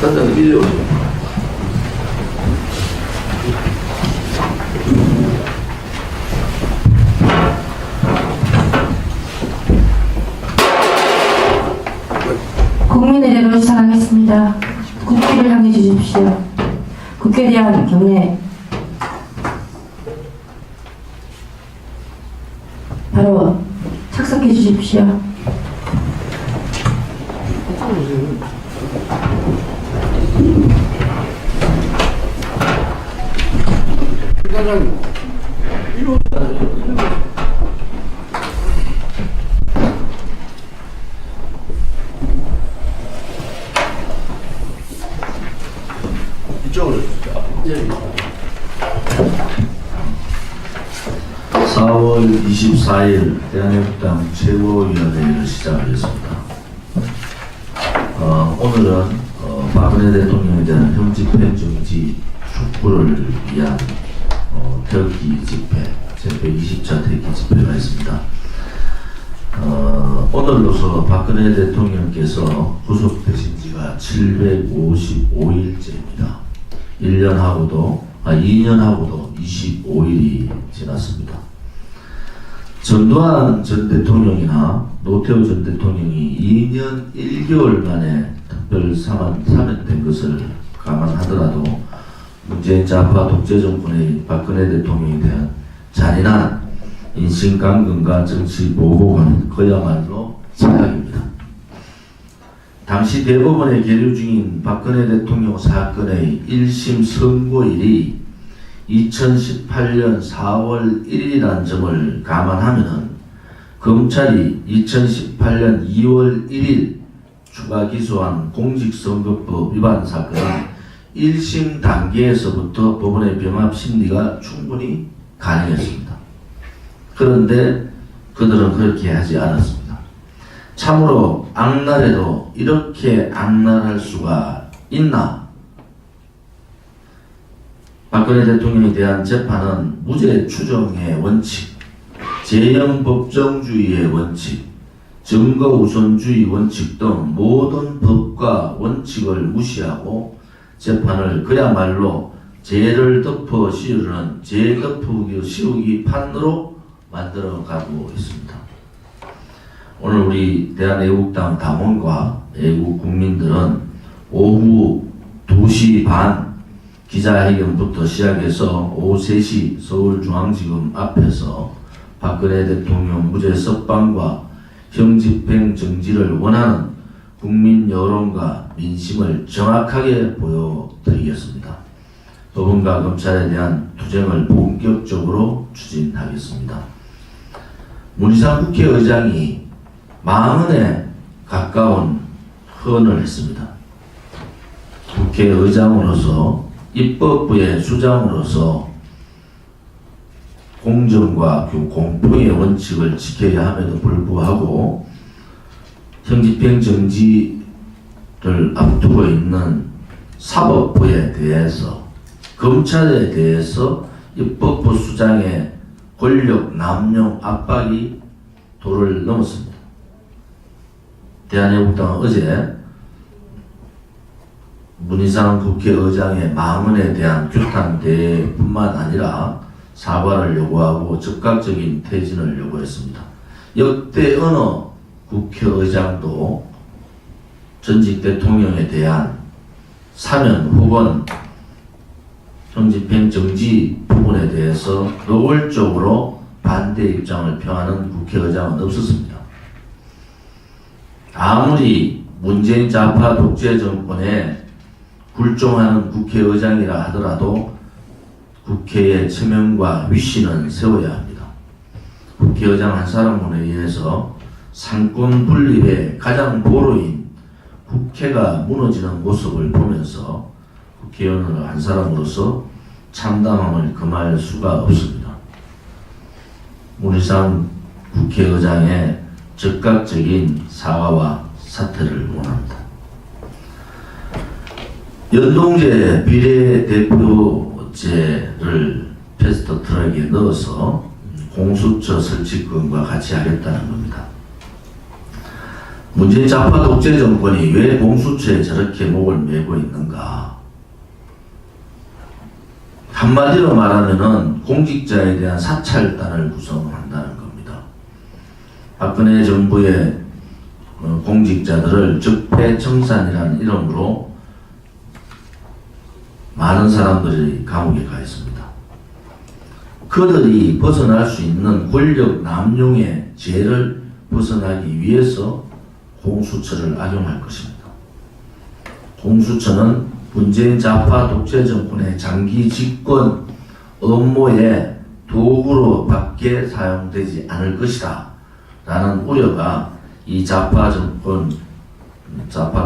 간단히 비디오. 국민의례로 시작하겠습니다. 국기를 향해 주십시오. 국회에 대한 경례. 바로 착석해 주십시오. 부단장님, 이쪽으로 주세요. 예. 4월 24일 대한애국당 최고위원회를 시작하겠습니다. 오늘은 박근혜 대통령에 대한 형집행정지 촉구를 위한 태극기 집회, 제120차 태극기 집회가 있습니다. 오늘로서 박근혜 대통령께서 구속되신 지가 755일째입니다. 2년하고도 25일이 지났습니다. 전두환 전 대통령이나 노태우 전 대통령이 2년 1개월 만에 특별 사면된 것을 감안하더라도 문재인 좌파 독재 정권의 박근혜 대통령에 대한 잔인한 인신강금과 정치 보복은 그야말로 최악입니다. 당시 대법원에 계류 중인 박근혜 대통령 사건의 1심 선고일이 2018년 4월 1일이라는 점을 감안하면 검찰이 2018년 2월 1일 추가 기소한 공직선거법 위반 사건은 1심 단계에서부터 법원의 병합 심리가 충분히 가능했습니다. 그런데 그들은 그렇게 하지 않았습니다. 참으로 악랄해도 이렇게 악랄할 수가 있나? 박근혜 대통령에 대한 재판은 무죄 추정의 원칙, 재형 법정주의의 원칙, 증거 우선주의 원칙 등 모든 법과 원칙을 무시하고 재판을 그야말로 죄를 덮어 씌우는 죄 덮어 씌우기 판으로 만들어가고 있습니다. 오늘 우리 대한애국당 당원과 애국 국민들은 오후 2시 반 기자회견부터 시작해서 오후 3시 서울중앙지검 앞에서 박근혜 대통령 무죄 석방과 형집행 정지를 원하는 국민 여론과 민심을 정확하게 보여드리겠습니다. 법원과 검찰에 대한 투쟁을 본격적으로 추진하겠습니다. 문희상 국회의장이 40에 가까운 헌을 했습니다. 국회의장으로서 입법부의 수장으로서 공정과 공평의 원칙을 지켜야 함에도 불구하고 형집행 정지를 앞두고 있는 사법부에 대해서 검찰에 대해서 입법부 수장의 권력 남용 압박이 도를 넘었습니다. 대한애국당은 어제 문희상 국회의장의 망언에 대한 규탄 대회뿐만 아니라 사과를 요구하고 즉각적인 퇴진을 요구했습니다. 역대 어느 국회의장도 전직 대통령에 대한 사면 혹은 형집행 정지 부분에 대해서 노골적으로 반대 입장을 표하는 국회의장은 없었습니다. 아무리 문재인 좌파 독재 정권에 굴종하는 국회의장이라 하더라도 국회의 체면과 위신은 세워야 합니다. 국회의장 한 사람에 의해서 상권 분립의 가장 보루인 국회가 무너지는 모습을 보면서 국회의원 한 사람으로서 참담함을 금할 수가 없습니다. 문희상 국회의장의 즉각적인 사과와 사퇴를 원합니다. 연동제 비례대표제를 패스트트랙에 넣어서 공수처 설치권과 같이 하겠다는 겁니다. 문재인 좌파 독재 정권이 왜 공수처에 저렇게 목을 메고 있는가? 한마디로 말하면은 공직자에 대한 사찰단을 구성한다는 겁니다. 박근혜 정부의 공직자들을 적폐청산이라는 이름으로 많은 사람들이 감옥에 가 있습니다. 그들이 벗어날 수 있는 권력 남용의 죄를 벗어나기 위해서 공수처를 악용할 것입니다. 공수처는 문재인 좌파 독재 정권의 장기 집권 업무의 도구로 밖에 사용되지 않을 것이다 라는 우려가 이 좌파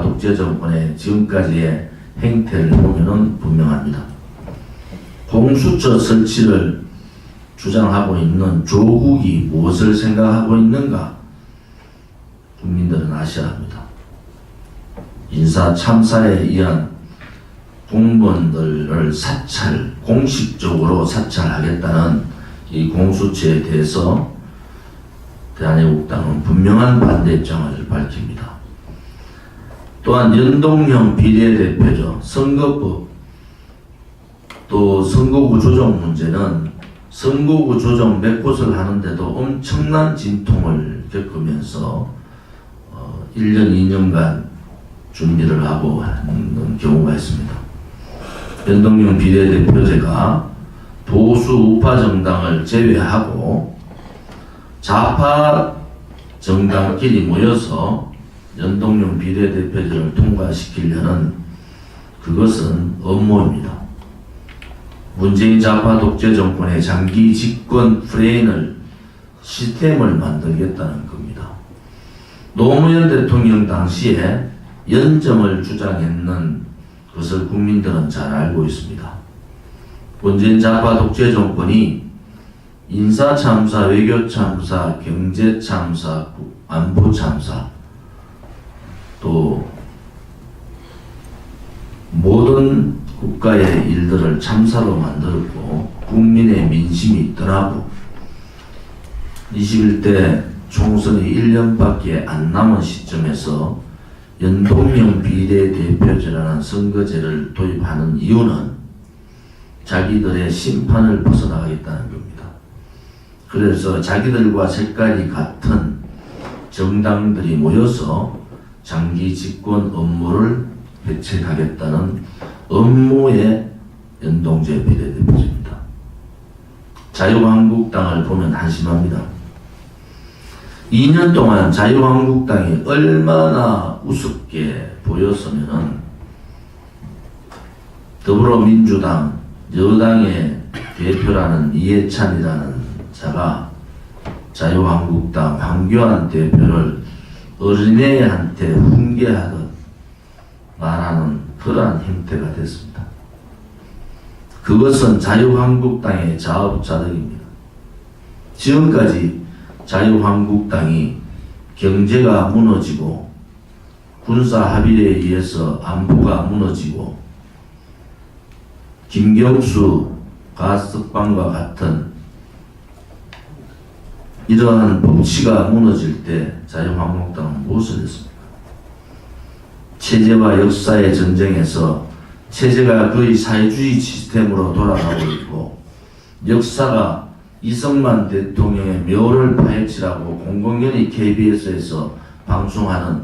독재 정권의 지금까지의 행태를 보면은 분명합니다. 공수처 설치를 주장하고 있는 조국이 무엇을 생각하고 있는가? 국민들은 아셔야 합니다. 인사 참사에 의한 공무원들을 공식적으로 사찰하겠다는 이 공수처에 대해서 대한애국당은 분명한 반대 입장을 밝힙니다. 또한 연동형 비례대표제, 선거법, 또 선거구 조정 문제는 선거구 조정 몇 곳을 하는데도 엄청난 진통을 겪으면서 1년, 2년간 준비를 하고 하는 경우가 있습니다. 연동형 비례대표제가 보수 우파 정당을 제외하고 좌파 정당끼리 모여서 연동형 비례대표제를 통과시키려는 그것은 음모입니다. 문재인 좌파 독재 정권의 장기 집권 프레임을 시스템을 만들겠다는 겁니다. 노무현 대통령 당시에 연정을 주장했는 것을 국민들은 잘 알고 있습니다. 문재인 좌파 독재 정권이 인사참사, 외교참사, 경제참사, 안보참사, 또 모든 국가의 일들을 참사로 만들고 국민의 민심이 떠나고 21대 총선이 1년밖에 안 남은 시점에서 연동형 비례대표제라는 선거제를 도입하는 이유는 자기들의 심판을 벗어나가겠다는 겁니다. 그래서 자기들과 색깔이 같은 정당들이 모여서 장기 집권 업무를 대책하겠다는 업무의 연동제 비례대표제입니다. 자유한국당을 보면 한심합니다. 2년 동안 자유한국당이 얼마나 우습게 보였으면은 더불어민주당 여당의 대표라는 이해찬이라는 자가 자유한국당 황교안 대표를 어린애한테 훈계하듯 말하는 그러한 행태가 됐습니다. 그것은 자유한국당의 자업자득입니다. 지금까지 자유한국당이 경제가 무너지고 군사합의에 의해서 안보가 무너지고 김경수 가석방과 같은 이러한 법치가 무너질 때 자유한국당은 무엇을 했습니까? 체제와 역사의 전쟁에서 체제가 거의 사회주의 시스템으로 돌아가고 있고 역사가 이승만 대통령의 묘를 파헤치라고 공공연히 KBS에서 방송하는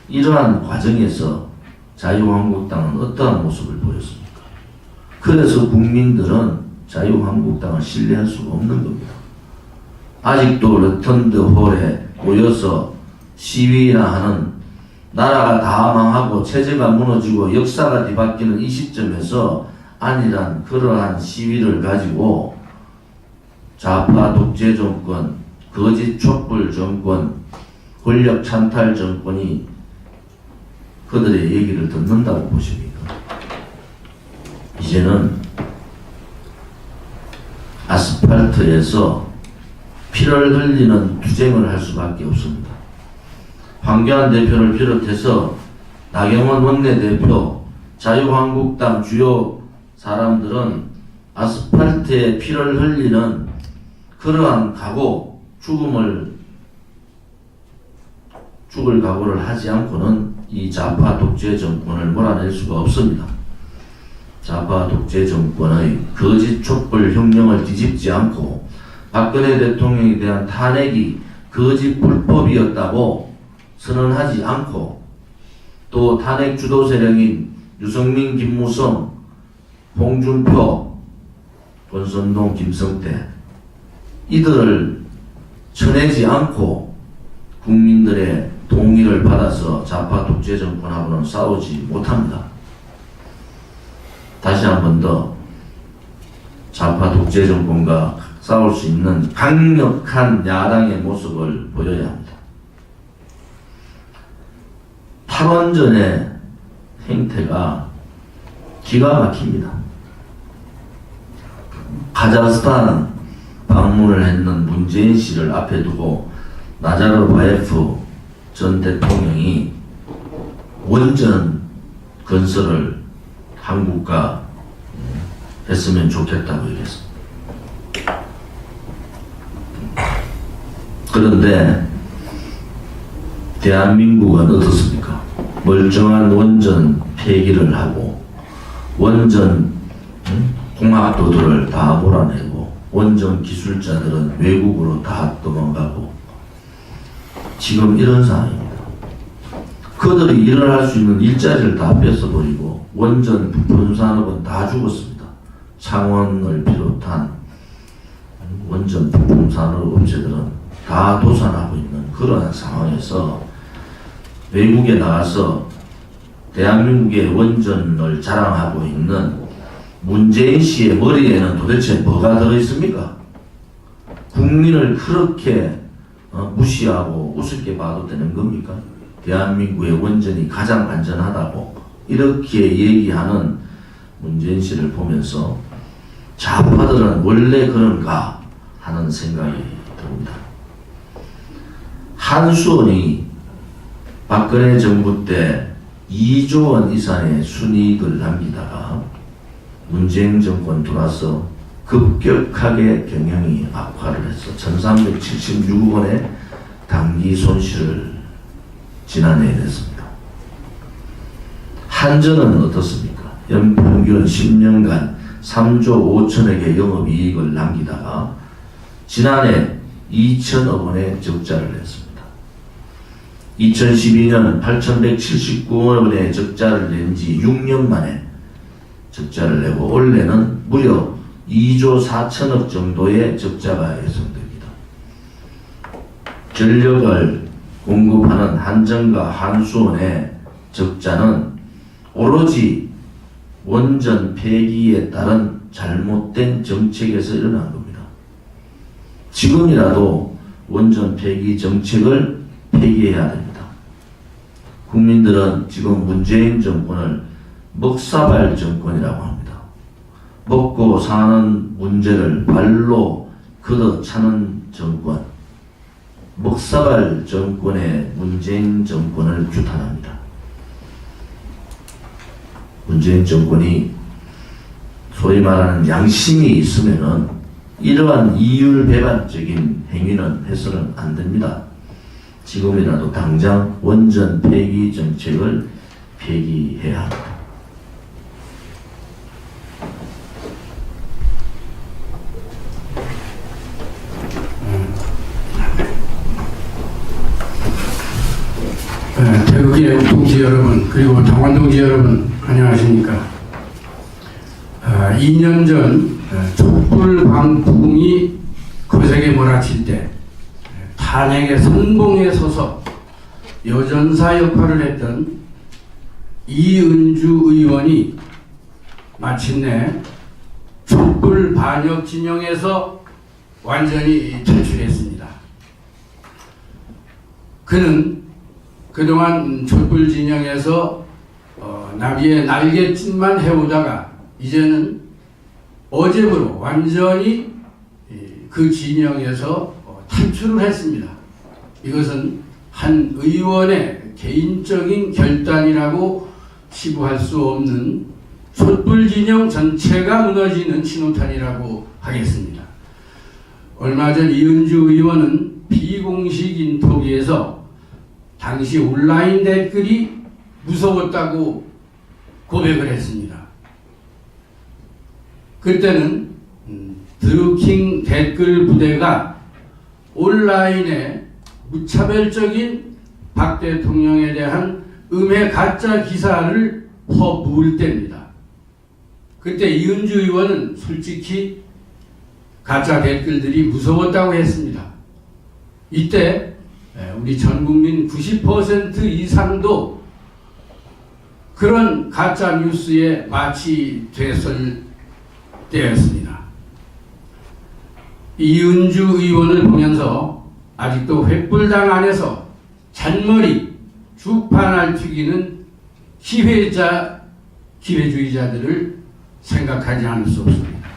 이러한 과정에서 자유한국당은 어떠한 모습을 보였습니까? 그래서 국민들은 자유한국당을 신뢰할 수가 없는 겁니다. 아직도 러턴드 홀에 모여서 시위나 하는 나라가 다 망하고 체제가 무너지고 역사가 뒤바뀌는 이 시점에서 아니란 그러한 시위를 가지고 좌파 독재 정권, 거짓 촛불 정권, 권력 찬탈 정권이 그들의 얘기를 듣는다고 보십니까? 이제는 아스팔트에서 피를 흘리는 투쟁을 할 수밖에 없습니다. 황교안 대표를 비롯해서 나경원 원내대표, 자유한국당 주요 사람들은 아스팔트에 피를 흘리는 그러한 각오, 죽음을 죽을 각오를 하지 않고는 이 좌파 독재 정권을 몰아낼 수가 없습니다. 좌파 독재 정권의 거짓 촛불 혁명을 뒤집지 않고 박근혜 대통령에 대한 탄핵이 거짓 불법이었다고 선언하지 않고 또 탄핵 주도 세력인 유승민, 김무성, 홍준표, 권선동, 김성태 이들을 쳐내지 않고 국민들의 동의를 받아서 좌파 독재 정권하고는 싸우지 못합니다. 다시 한 번 더 좌파 독재 정권과 싸울 수 있는 강력한 야당의 모습을 보여야 합니다. 탈원전의 행태가 기가 막힙니다. 카자흐스탄 방문을 했는 문재인 씨를 앞에 두고 나자르바예프 전 대통령이 원전 건설을 한국과 했으면 좋겠다고 얘기했습니다. 그런데 대한민국은 어떻습니까? 멀쩡한 원전 폐기를 하고 원전 공학도들을 다 몰아내고 원전 기술자들은 외국으로 다 도망가고 지금 이런 상황입니다. 그들이 일을 할 수 있는 일자리를 다 뺏어버리고 원전 부품 산업은 다 죽었습니다. 창원을 비롯한 원전 부품 산업 업체들은 다 도산하고 있는 그러한 상황에서 외국에 나가서 대한민국의 원전을 자랑하고 있는 문재인 씨의 머리에는 도대체 뭐가 들어있습니까? 국민을 그렇게 무시하고 우습게 봐도 되는 겁니까? 대한민국의 원전이 가장 안전하다고 이렇게 얘기하는 문재인 씨를 보면서 좌파들은 원래 그런가 하는 생각이 듭니다. 한수원이 박근혜 정부 때 2조 원 이상의 순이익을 남기다가 문재인 정권 들어와서 급격하게 경영이 악화를 해서 1376억 원의 단기 손실을 지난해에 냈습니다. 한전은 어떻습니까? 연평균 10년간 3조 5천억의 영업이익을 남기다가 지난해 2천억 원의 적자를 냈습니다. 2012년 8,179억 원의 적자를 낸 지 6년 만에 적자를 내고 올해는 무려 2조 4천억 정도의 적자가 예상됩니다. 전력을 공급하는 한전과 한수원의 적자는 오로지 원전 폐기에 따른 잘못된 정책에서 일어난 겁니다. 지금이라도 원전 폐기 정책을 폐기해야 됩니다. 국민들은 지금 문재인 정권을 먹사발 정권이라고 합니다. 먹고 사는 문제를 발로 걷어차는 정권, 먹사발 정권의 문재인 정권을 규탄합니다. 문재인 정권이 소위 말하는 양심이 있으면은 이러한 이율배반적인 행위는 해서는 안 됩니다. 지금이라도 당장 원전 폐기 정책을 폐기해야 합니다. 태극기의 동지 여러분, 그리고 당원 동지 여러분, 안녕하십니까? 2년 전 촛불 광풍이 거세게 몰아칠 때 탄핵의 선봉에 서서 여전사 역할을 했던 이은주 의원이 마침내 촛불 반역 진영에서 완전히 탈출했습니다. 그는 그동안 촛불 진영에서 나비의 날갯짓만 해오다가 이제는 어제부로 완전히 그 진영에서 탈출을 했습니다. 이것은 한 의원의 개인적인 결단이라고 치부할 수 없는 촛불 진영 전체가 무너지는 신호탄이라고 하겠습니다. 얼마 전 이은주 의원은 비공식 인터뷰에서 당시 온라인 댓글이 무서웠다고 고백을 했습니다. 그때는 드루킹 댓글 부대가 온라인에 무차별적인 박 대통령에 대한 음해 가짜 기사를 퍼부을 때입니다. 그때 이은주 의원은 솔직히 가짜 댓글들이 무서웠다고 했습니다. 이때 우리 전 국민 90% 이상도 그런 가짜 뉴스에 마취됐을 때였습니다. 이은주 의원을 보면서 아직도 횃불당 안에서 잔머리 주판을 튀기는 기회주의자들을 생각하지 않을 수 없습니다.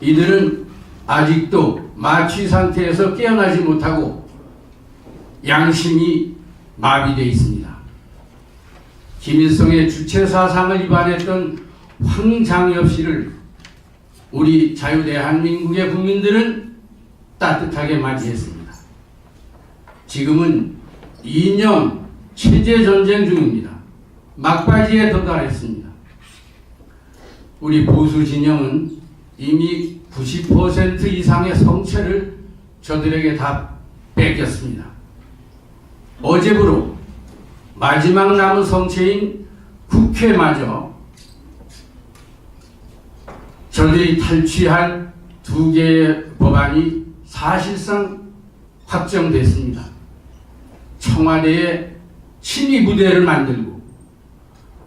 이들은 아직도 마취 상태에서 깨어나지 못하고 양심이 마비되어 있습니다. 김일성의 주체사상을 위반했던 황장엽 씨를 우리 자유대한민국의 국민들은 따뜻하게 맞이했습니다. 지금은 이념 체제전쟁 중입니다. 막바지에 도달했습니다. 우리 보수 진영은 이미 90% 이상의 성체를 저들에게 다 뺏겼습니다. 어제부로 마지막 남은 성체인 국회마저 저들이 탈취할 2개의 법안이 사실상 확정됐습니다. 청와대에 친위부대를 만들고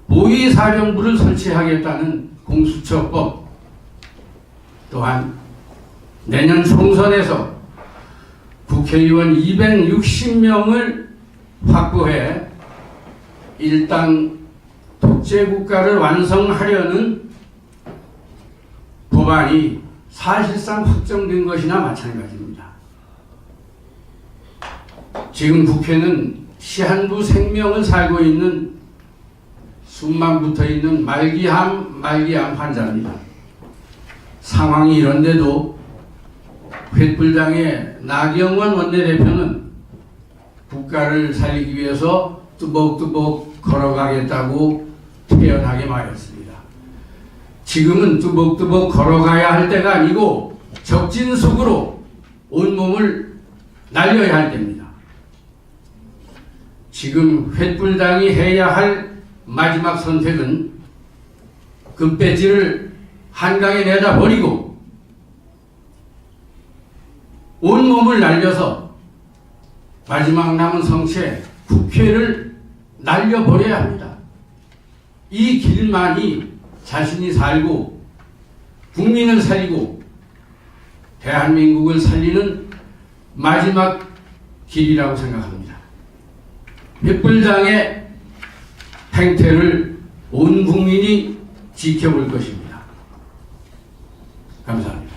보위사령부를 설치하겠다는 공수처법, 또한 내년 총선에서 국회의원 260명을 확보해 일당 독재국가를 완성하려는 법안이 사실상 확정된 것이나 마찬가지입니다. 지금 국회는 시한부 생명을 살고 있는 숨만 붙어있는 말기암 환자입니다. 상황이 이런데도 횃불당의 나경원 원내대표는 국가를 살리기 위해서 뚜벅뚜벅 걸어가겠다고 태연하게 말했습니다. 지금은 뚜벅뚜벅 걸어가야 할 때가 아니고 적진속으로 온몸을 날려야 할 때입니다. 지금 횃불당이 해야 할 마지막 선택은 금배지를 한강에 내다 버리고 온몸을 날려서 마지막 남은 성체 국회를 날려버려야 합니다. 이 길만이 자신이 살고 국민을 살리고 대한민국을 살리는 마지막 길이라고 생각합니다. 횃불당의 행태를 온 국민이 지켜볼 것입니다. 감사합니다.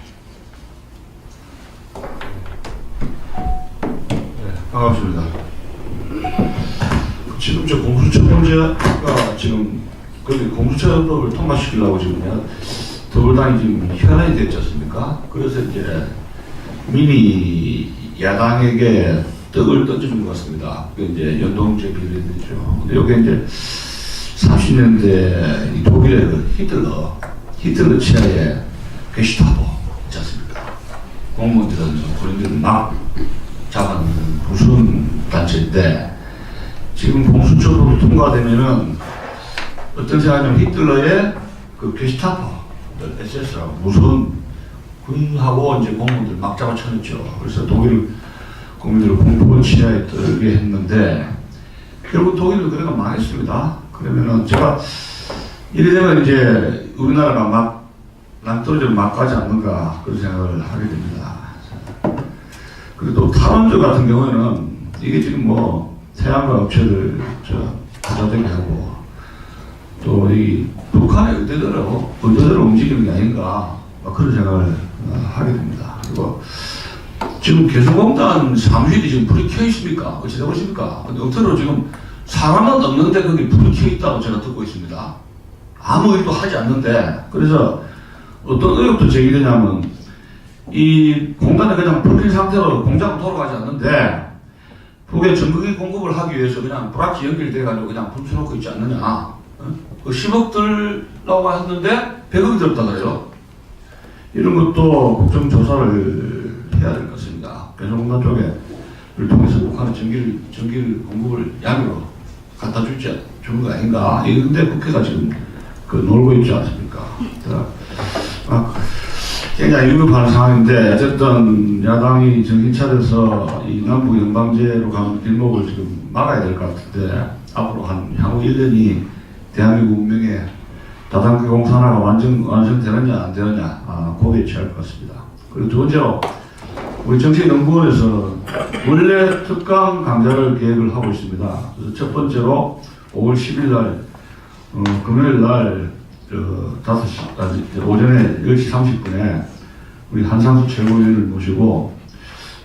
네, 반갑습니다. 지금 저 공수처 문제가 지금 그 공수처법을 통과시키려고 지금 더불어당이 지금 현안이 됐지 않습니까? 그래서 이제 미니 야당에게 떡을 던져준 것 같습니다. 그 이제 연동제 비례들이죠. 근데 여기 이제 30년대 독일의 그 히틀러 치하의 게슈타포 있지 않습니까? 공무원들은 군인들은 막 잡아는 무서운 단체인데 지금 공수처법이 통과되면은 어떤 생각이냐면 히틀러의 그 게슈타포 SS라고 무서운 군하고 이제 공무원들 막 잡아쳐냈죠. 그래서 독일 국민들을 공포 치하에 떨게 했는데 결국 독일은 그래가 망했습니다. 그러면은 제가 이래 되면 이제 우리나라가 막 낭떠러지를 막 가지 않는가 그런 생각을 하게 됩니다. 그리고 또 탈원전 같은 경우에는 이게 지금 뭐 태양광 업체들 부자되게 하고 또 이 북한의 의대대로 움직이는 게 아닌가 그런 생각을 하게 됩니다. 그리고 지금 개성공단 사무실이 지금 불이 켜 있습니까? 어찌 되고 있습니까? 근데 엉터리로 지금 사람은 없는데 거기 불이 켜 있다고 제가 듣고 있습니다. 아무 일도 하지 않는데 그래서 어떤 의혹도 제기되냐면 이 공단에 그냥 불린 상태로 공장은 돌아가지 않는데 북에 전극이 공급을 하기 위해서 그냥 불합치 연결돼가지고 그냥 분쳐놓고 있지 않느냐. 그 10억 들라고 했는데 100억이 들었다 그래요. 이런 것도 국정조사를 해야 될 것 같습니다. 배송공단 쪽에를 통해서 북한의 전기를 공급을 양으로 갖다 주는 거 아닌가. 이런데 국회가 지금 놀고 있지 않습니까? 굉장히 위급한 상황인데 어쨌든 야당이 정신 차려서 이 남북 연방제로 가는 길목을 지금 막아야 될 것 같은데 앞으로 향후 1년이 대한민국 운명의 다단계 공산화가 완성되느냐 안 되느냐 고비에 처할 것 같습니다. 그리고 두 번째로 우리 정치연구원에서 원래 특강 강좌를 계획을 하고 있습니다. 그래서 첫 번째로 5월 10일 날 금요일 날 5시 오전에 10시 30분에 우리 한상수 최고위원을 모시고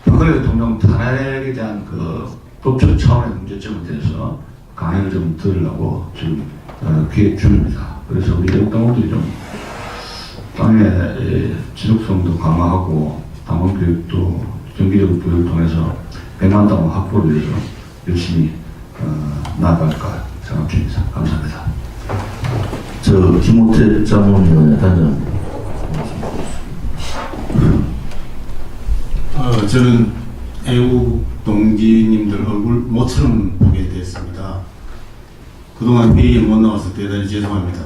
박근혜 대통령 탄핵에 대한 그 법적 차원의 문제점에 대해서 강의를 좀 들으려고 지금 기획 중입니다. 그래서 우리 애국당원들이 좀 당의 지속성도 강화하고 당원 교육도 정기적인 교육을 통해서 100만 당원 확보를 위해서 열심히 나아갈까 생각 중입니다. 감사합니다. 김호태 자문위원의 단장. 저는 애국 동지님들 얼굴 모처럼 보게 됐습니다. 그동안 회의에 못 나와서 대단히 죄송합니다.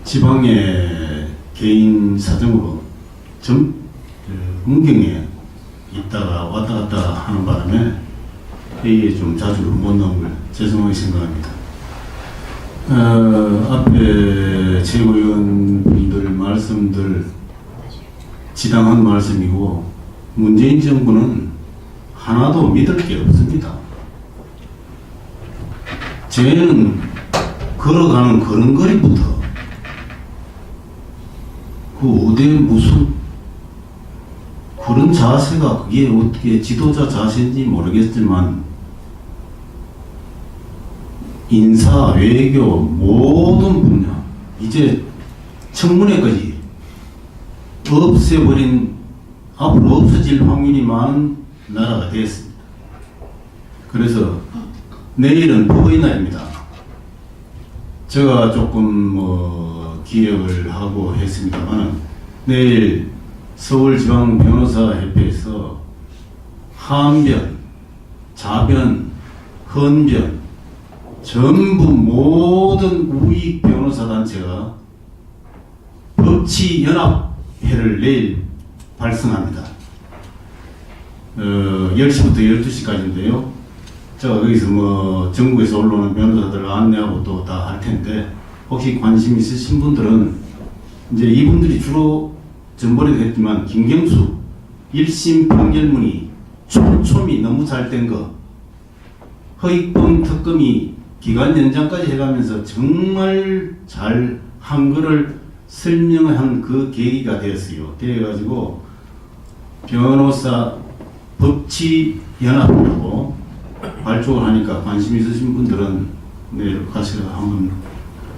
지방의 개인 사정으로 문경에 있다가 왔다 갔다 하는 바람에 회의에 좀 자주 못 나온 걸 죄송하게 생각합니다. 앞에 최고위원분들 말씀들 지당한 말씀이고 문재인 정부는 하나도 믿을 게 없습니다. 쟤는 걸어가는 걸음걸이부터 어디에 무슨 그런 자세가 그게 어떻게 지도자 자세인지 모르겠지만 인사, 외교 모든 분야 이제 청문회까지 없애버린 앞으로 없어질 확률이 많은 나라가 되었습니다. 그래서 내일은 어버이날입니다. 제가 조금 기획을 하고 했습니다만 내일 서울지방변호사협회에서 한변, 자변, 헌변 전부 모든 우익 변호사 단체가 법치연합회를 내일 발성합니다. 10시부터 12시까지인데요. 제가 거기서 전국에서 올라오는 변호사들 안내하고 또 다 할 텐데 혹시 관심 있으신 분들은 이제 이분들이 주로 전번에도 했지만 김경수 1심 판결문이 촘촘히 너무 잘 된 거 허익범 특검이 기간 연장까지 해가면서 정말 잘 한 거를 설명한 그 계기가 되었어요. 그래가지고 변호사 법치연합이라고 발족을 하니까 관심 있으신 분들은 내일 가서 한번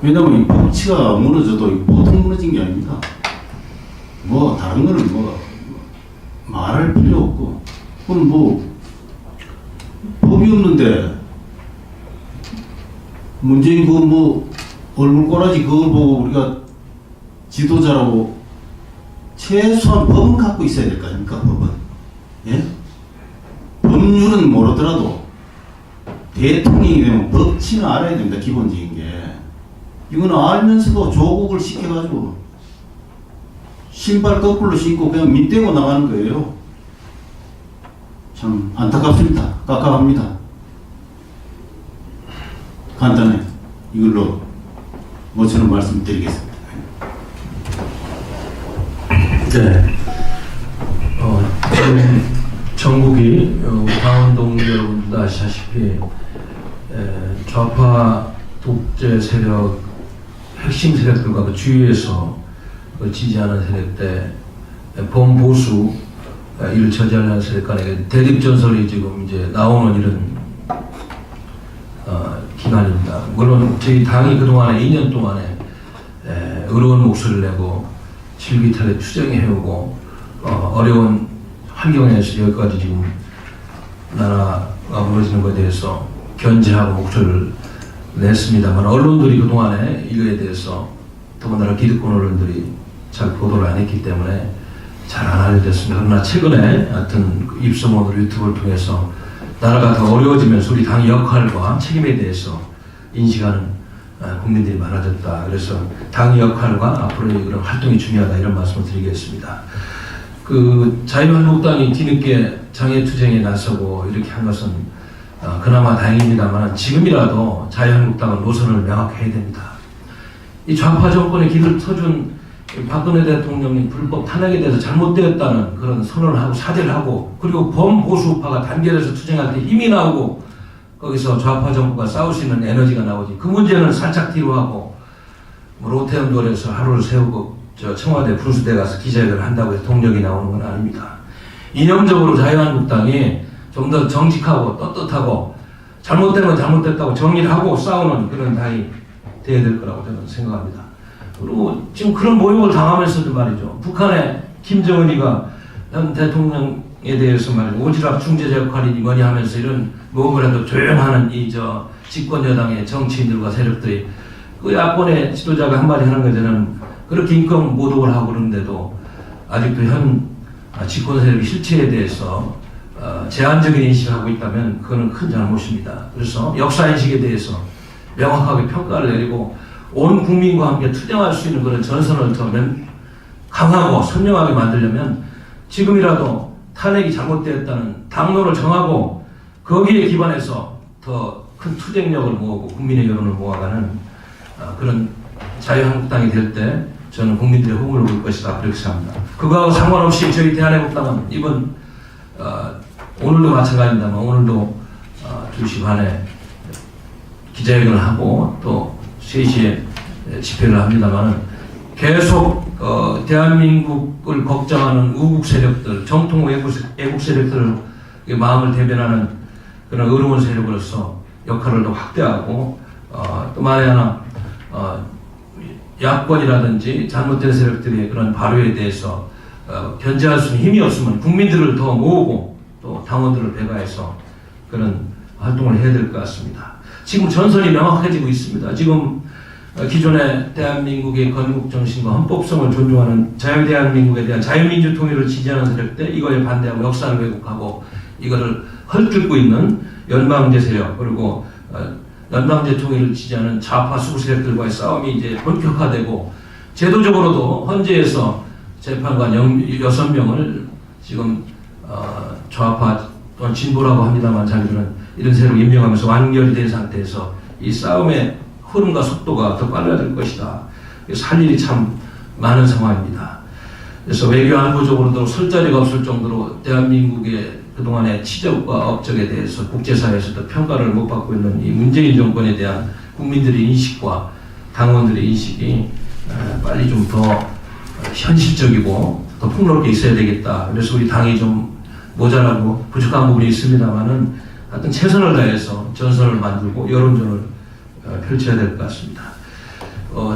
왜냐면 이 법치가 무너져도 보통 무너진 게 아닙니다. 다른 거는 말할 필요 없고 그럼 법이 없는데 문재인 얼굴 꼬라지 그걸 보고 우리가 지도자라고 최소한 법은 갖고 있어야 될 거 아닙니까? 법은. 예? 법률은 모르더라도 대통령이 되면 법치는 알아야 됩니다. 기본적인 게. 이거는 알면서도 조국을 시켜가지고 신발 거꾸로 신고 그냥 밑대고 나가는 거예요. 참 안타깝습니다. 깝깝합니다. 간단해. 이걸로 모처럼 말씀드리겠습니다. 네. 지금 전국이 강원동 여러분도 아시다시피 좌파 독재 세력 핵심 세력들과 그 주위에서 지지하는 세력대 범보수 이를 저지하는 세력 간의 대립 전설이 지금 이제 나오는 이런 기간입니다. 물론 저희 당이 그동안에 2년 동안에 어려운 목소리를 내고 실기탈에 투쟁해오고 어려운 환경에서 여기까지 지금 벌어지는 것에 대해서 견제하고 목소리를 냈습니다만 언론들이 그동안에 이거에 대해서 더군다나 기득권 언론들이 잘 보도를 안 했기 때문에 잘 안 알려졌습니다. 그러나 최근에 하여튼 입소문으로 유튜브를 통해서 나라가 더 어려워지면서 우리 당의 역할과 책임에 대해서 인식하는 국민들이 많아졌다. 그래서 당의 역할과 앞으로의 그런 활동이 중요하다 이런 말씀을 드리겠습니다. 그 자유한국당이 뒤늦게 장애투쟁에 나서고 이렇게 한 것은 그나마 다행입니다만 지금이라도 자유한국당은 노선을 명확히 해야 됩니다. 이 좌파 정권의 길을 터준 박근혜 대통령이 불법 탄핵에 대해서 잘못되었다는 그런 선언을 하고 사죄를 하고 그리고 범보수파가 단결해서 투쟁할 때 힘이 나오고 거기서 좌파 정부가 싸울 수 있는 에너지가 나오지 그 문제는 살짝 뒤로 하고 뭐 로테엄돌에서 하루를 세우고 저 청와대 분수대 가서 기자회견을 한다고 해서 동력이 나오는 건 아닙니다. 이념적으로 자유한국당이 좀 더 정직하고 떳떳하고 잘못된 건 잘못됐다고 정리를 하고 싸우는 그런 당이 돼야 될 거라고 저는 생각합니다. 그리고 지금 그런 모욕을 당하면서도 말이죠. 북한의 김정은이가 현 대통령에 대해서 말이죠. 오지랖 중재자 역할이니 뭐니 하면서 이런 뭐라도 조용하는 이 저 집권 여당의 정치인들과 세력들이 그 야권의 지도자가 한마디 하는 것에는 그렇게 인권 모독을 하고 그러는데도 아직도 현 집권 세력의 실체에 대해서 제한적인 인식을 하고 있다면 그거는 큰 잘못입니다. 그래서 역사인식에 대해서 명확하게 평가를 내리고 온 국민과 함께 투쟁할 수 있는 그런 전선을 더 강하고 선명하게 만들려면 지금이라도 탄핵이 잘못되었다는 당론을 정하고 거기에 기반해서 더 큰 투쟁력을 모으고 국민의 여론을 모아가는 그런 자유한국당이 될 때 저는 국민들의 호응을 얻을 것이다 그렇게 생각합니다. 그거하고 상관없이 저희 대한애국당은 이번 오늘도 마찬가지입니다만 오늘도 2시 반에 기자회견을 하고 또 3시에 집회를 합니다만 계속 대한민국을 걱정하는 우국 세력들, 정통 애국 세력들을 마음을 대변하는 그런 의로운 세력으로서 역할을 더 확대하고 또 만에 하나 야권이라든지 잘못된 세력들의 그런 발효에 대해서 견제할 수 있는 힘이 없으면 국민들을 더 모으고 또 당원들을 배가해서 그런 활동을 해야 될 것 같습니다. 지금 전선이 명확해지고 있습니다. 지금 기존의 대한민국의 건국 정신과 헌법성을 존중하는 자유대한민국에 대한 자유민주 통일을 지지하는 세력들 이거에 반대하고 역사를 왜곡하고 이거를 헐뜯고 있는 연방제 세력 그리고 연방제 통일을 지지하는 좌파 수구 세력들과의 싸움이 이제 본격화되고 제도적으로도 헌재에서 재판관 6명을 지금 좌파 또는 진보라고 합니다만 자기들은 이런 세력을 임명하면서 완결이 된 상태에서 이 싸움의 흐름과 속도가 더 빨라질 것이다. 살 일이 참 많은 상황입니다. 그래서 외교 안보적으로도 설 자리가 없을 정도로 대한민국의 그동안의 치적과 업적에 대해서 국제사회에서도 평가를 못 받고 있는 이 문재인 정권에 대한 국민들의 인식과 당원들의 인식이 빨리 좀 더 현실적이고 더 폭넓게 있어야 되겠다. 그래서 우리 당이 좀 모자라고 부족한 부분이 있습니다만은 하여튼 최선을 다해서 전선을 만들고 여론전을 펼쳐야 될 것 같습니다.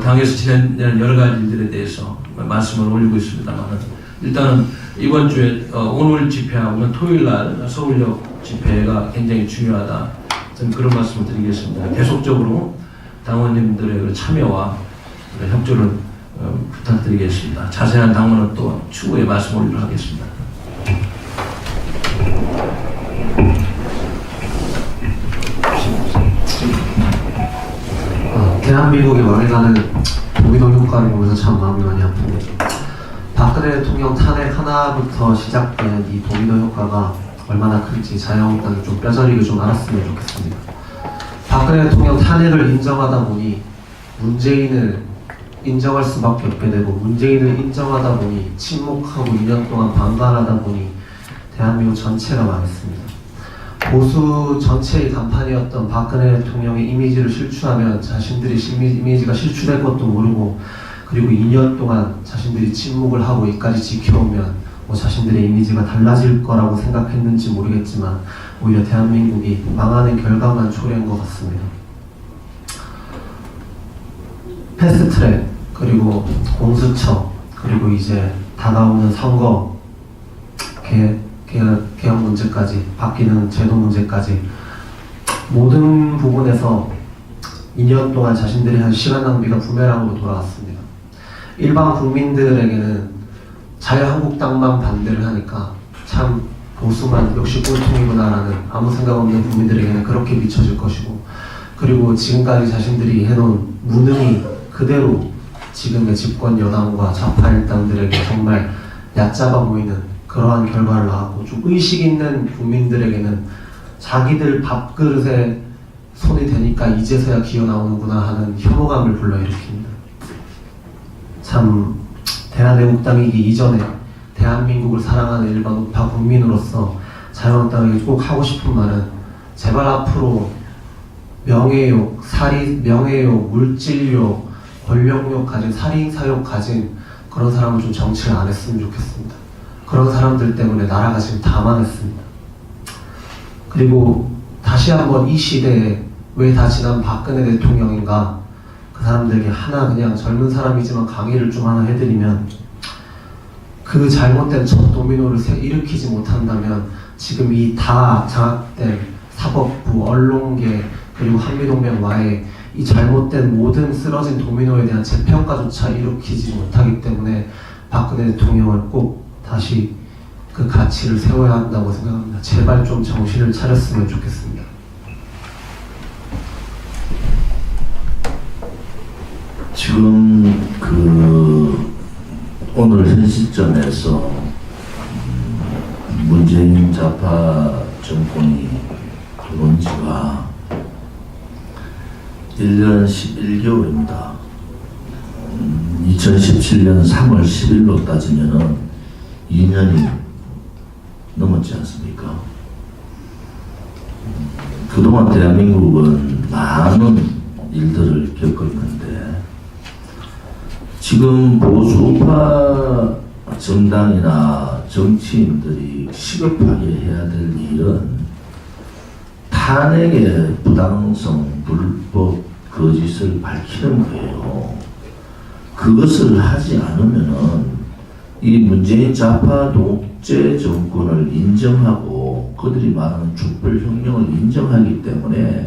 당에서 진행되는 여러 가지 일들에 대해서 말씀을 올리고 있습니다만 일단은 이번 주에 오늘 집회하고는 토요일 날 서울역 집회가 굉장히 중요하다. 저는 그런 말씀을 드리겠습니다. 계속적으로 당원님들의 참여와 협조를 부탁드리겠습니다. 자세한 당원은 또 추후에 말씀 올리도록 하겠습니다. 대한민국이 망해가는 도미노 효과를 보면서 참 마음이 많이 아픕니다. 박근혜 대통령 탄핵 하나부터 시작된 이 도미노 효과가 얼마나 큰지 자유한국당이 좀 뼈저리게 좀 알았으면 좋겠습니다. 박근혜 대통령 탄핵을 인정하다 보니 문재인을 인정할 수밖에 없게 되고 문재인을 인정하다 보니 침묵하고 2년 동안 방관하다 보니 대한민국 전체가 망했습니다. 보수 전체의 간판이었던 박근혜 대통령의 이미지를 실추하면 자신들의 이미지가 실추될 것도 모르고 그리고 2년 동안 자신들이 침묵을 하고 이까지 지켜오면 뭐 자신들의 이미지가 달라질 거라고 생각했는지 모르겠지만 오히려 대한민국이 망하는 결과만 초래한 것 같습니다. 패스트트랙 그리고 공수처 그리고 이제 다가오는 선거 개혁 문제까지 바뀌는 제도 문제까지 모든 부분에서 2년 동안 자신들이 한 시간 낭비가 부메랑으로 돌아왔습니다. 일반 국민들에게는 자유한국당만 반대를 하니까 참 보수만 역시 꼴통이구나라는 아무 생각 없는 국민들에게는 그렇게 비춰질 것이고, 그리고 지금까지 자신들이 해놓은 무능이 그대로 지금의 집권 여당과 좌파 일당들에게 정말 얕잡아 보이는 그러한 결과를 낳았고, 좀 의식 있는 국민들에게는 자기들 밥그릇에 손이 대니까 이제서야 기어 나오는구나 하는 혐오감을 불러일으킵니다. 참 대한애국당이기 이전에 대한민국을 사랑하는 일반 우파 국민으로서 자유한국당에게 꼭 하고 싶은 말은, 제발 앞으로 명예욕, 명예욕, 물질욕, 권력욕 가진, 살인사욕 가진 그런 사람은 좀 정치를 안 했으면 좋겠습니다. 그런 사람들 때문에 나라가 지금 다 망했습니다. 그리고 다시 한번 이 시대에 왜 다 지난 박근혜 대통령인가, 그 사람들에게 하나 그냥 젊은 사람이지만 강의를 좀 하나 해드리면, 그 잘못된 첫 도미노를 일으키지 못한다면 지금 이 다 장악된 사법부, 언론계, 그리고 한미동맹와의 이 잘못된 모든 쓰러진 도미노에 대한 재평가조차 일으키지 못하기 때문에 박근혜 대통령을 꼭 다시 그 가치를 세워야 한다고 생각합니다. 제발 좀 정신을 차렸으면 좋겠습니다. 지금 오늘 현 시점에서 문재인 좌파 정권이 들어온 지가 1년 11개월입니다. 2017년 3월 10일로 따지면은 2년이 넘었지 않습니까? 그동안 대한민국은 많은 일들을 겪었는데, 지금 보수파 정당이나 정치인들이 시급하게 해야 될 일은 탄핵의 부당성, 불법, 거짓을 밝히는 거예요. 그것을 하지 않으면은 이 문재인 좌파 독재 정권을 인정하고 그들이 말하는 촛불혁명을 인정하기 때문에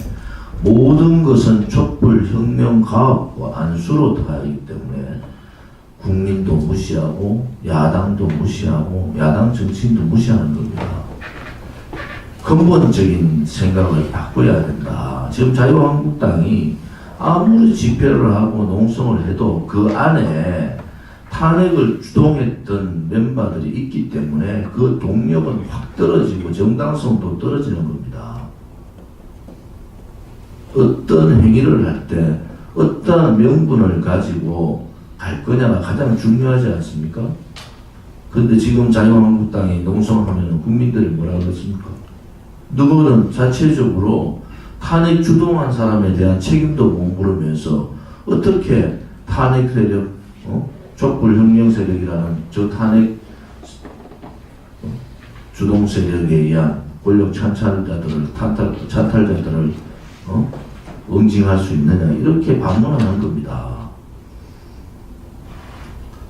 모든 것은 촛불혁명 가업과 안수로 들어가기 때문에 국민도 무시하고 야당도 무시하고 야당 정치인도 무시하는 겁니다. 근본적인 생각을 바꿔야 된다. 지금 자유한국당이 아무리 집회를 하고 농성을 해도 그 안에 탄핵을 주동했던 멤버들이 있기 때문에 그 동력은 확 떨어지고 정당성도 떨어지는 겁니다. 어떤 행위를 할 때 어떤 명분을 가지고 갈 거냐가 가장 중요하지 않습니까? 그런데 지금 자유한국당이 농성을 하면 국민들이 뭐라 그러십니까? 누구는 자체적으로 탄핵 주동한 사람에 대한 책임도 못 물으면서 어떻게 탄핵 세력, 촛불혁명 세력이라는 저 탄핵 주동 세력에 의한 권력 찬탈자들을 응징할 수 있느냐, 이렇게 반문하는 겁니다.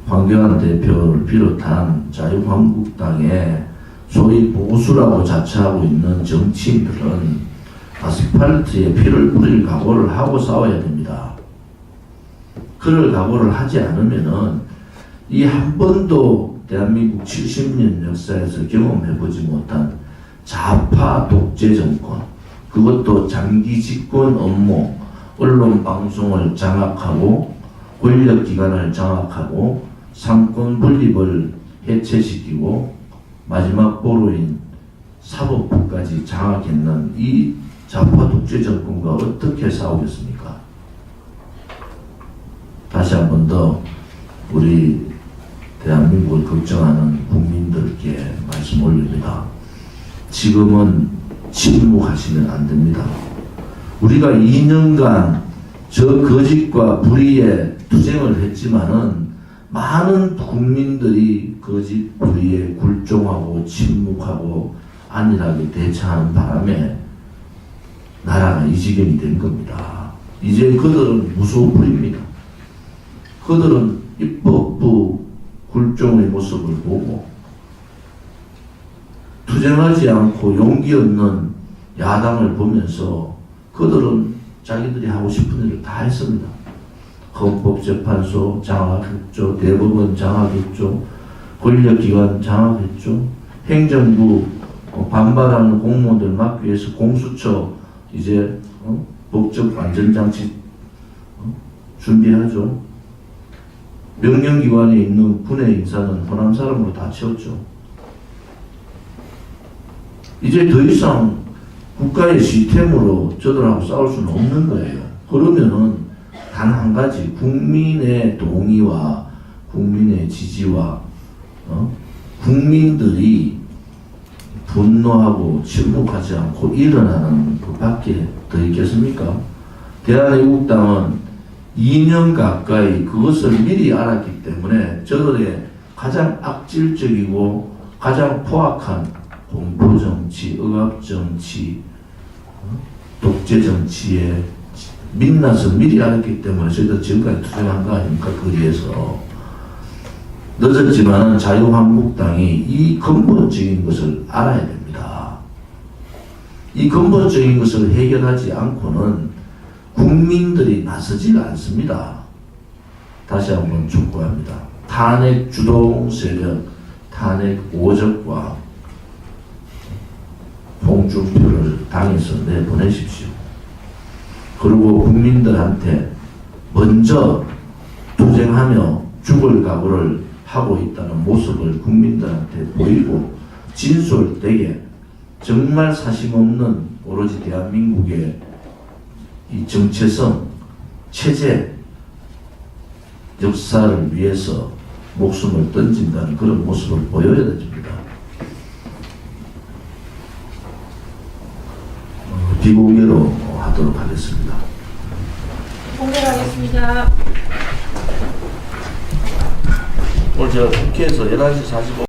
황교안 대표를 비롯한 자유한국당의 소위 보수라고 자처하고 있는 정치인들은 아스팔트에 피를 뿌릴 각오를 하고 싸워야 됩니다. 그럴 각오를 하지 않으면은 이 한 번도 대한민국 70년 역사에서 경험해보지 못한 좌파 독재 정권, 그것도 장기 집권 업무, 언론 방송을 장악하고 권력기관을 장악하고 상권 분립을 해체시키고 마지막 보루인 사법부까지 장악했는 이 좌파 독재 정권과 어떻게 싸우겠습니까? 다시 한 번 더 우리 대한민국을 걱정하는 국민들께 말씀 올립니다. 지금은 침묵하시면 안 됩니다. 우리가 2년간 저 거짓과 불의에 투쟁을 했지만은 많은 국민들이 거짓 불의에 굴종하고 침묵하고 안일하게 대처하는 바람에 나라가 이 지경이 된 겁니다. 이제 그들은 무소불위입니다. 그들은 입법부 굴종의 모습을 보고 투쟁하지 않고 용기 없는 야당을 보면서 그들은 자기들이 하고 싶은 일을 다 했습니다. 헌법재판소 장악했죠. 대법원 장악했죠. 권력기관 장악했죠. 행정부 반발하는 공무원들 막기 위해서 공수처 이제 법적 안전장치 준비하죠. 명령기관에 있는 군의 인사는 호남 사람으로 다 채웠죠. 이제 더 이상 국가의 시스템으로 저들하고 싸울 수는 없는 거예요. 그러면은 단 한 가지, 국민의 동의와 국민의 지지와 국민들이 분노하고 침묵하지 않고 일어나는 것밖에 더 있겠습니까? 대한애국당은 2년 가까이 그것을 미리 알았기 때문에 저들의 가장 악질적이고 가장 포악한 공포정치, 억압정치, 독재정치에 민낯을 미리 알았기 때문에 저희들 지금까지 투쟁한 거 아닙니까? 거기에서. 늦었지만 자유한국당이 이 근본적인 것을 알아야 됩니다. 이 근본적인 것을 해결하지 않고는 국민들이 나서질 않습니다. 다시 한번 촉구합니다. 탄핵 주동 세력, 탄핵 오적과 홍준표를 당에서 내보내십시오. 그리고 국민들한테 먼저 투쟁하며 죽을 각오를 하고 있다는 모습을 국민들한테 보이고 진솔되게 정말 사심없는 오로지 대한민국의 이 정체성, 체제, 역사를 위해서 목숨을 던진다는 그런 모습을 보여야 됩니다. 비공개로 하도록 하겠습니다. 공개하겠습니다. 오늘 제가 국회에서 11시 45분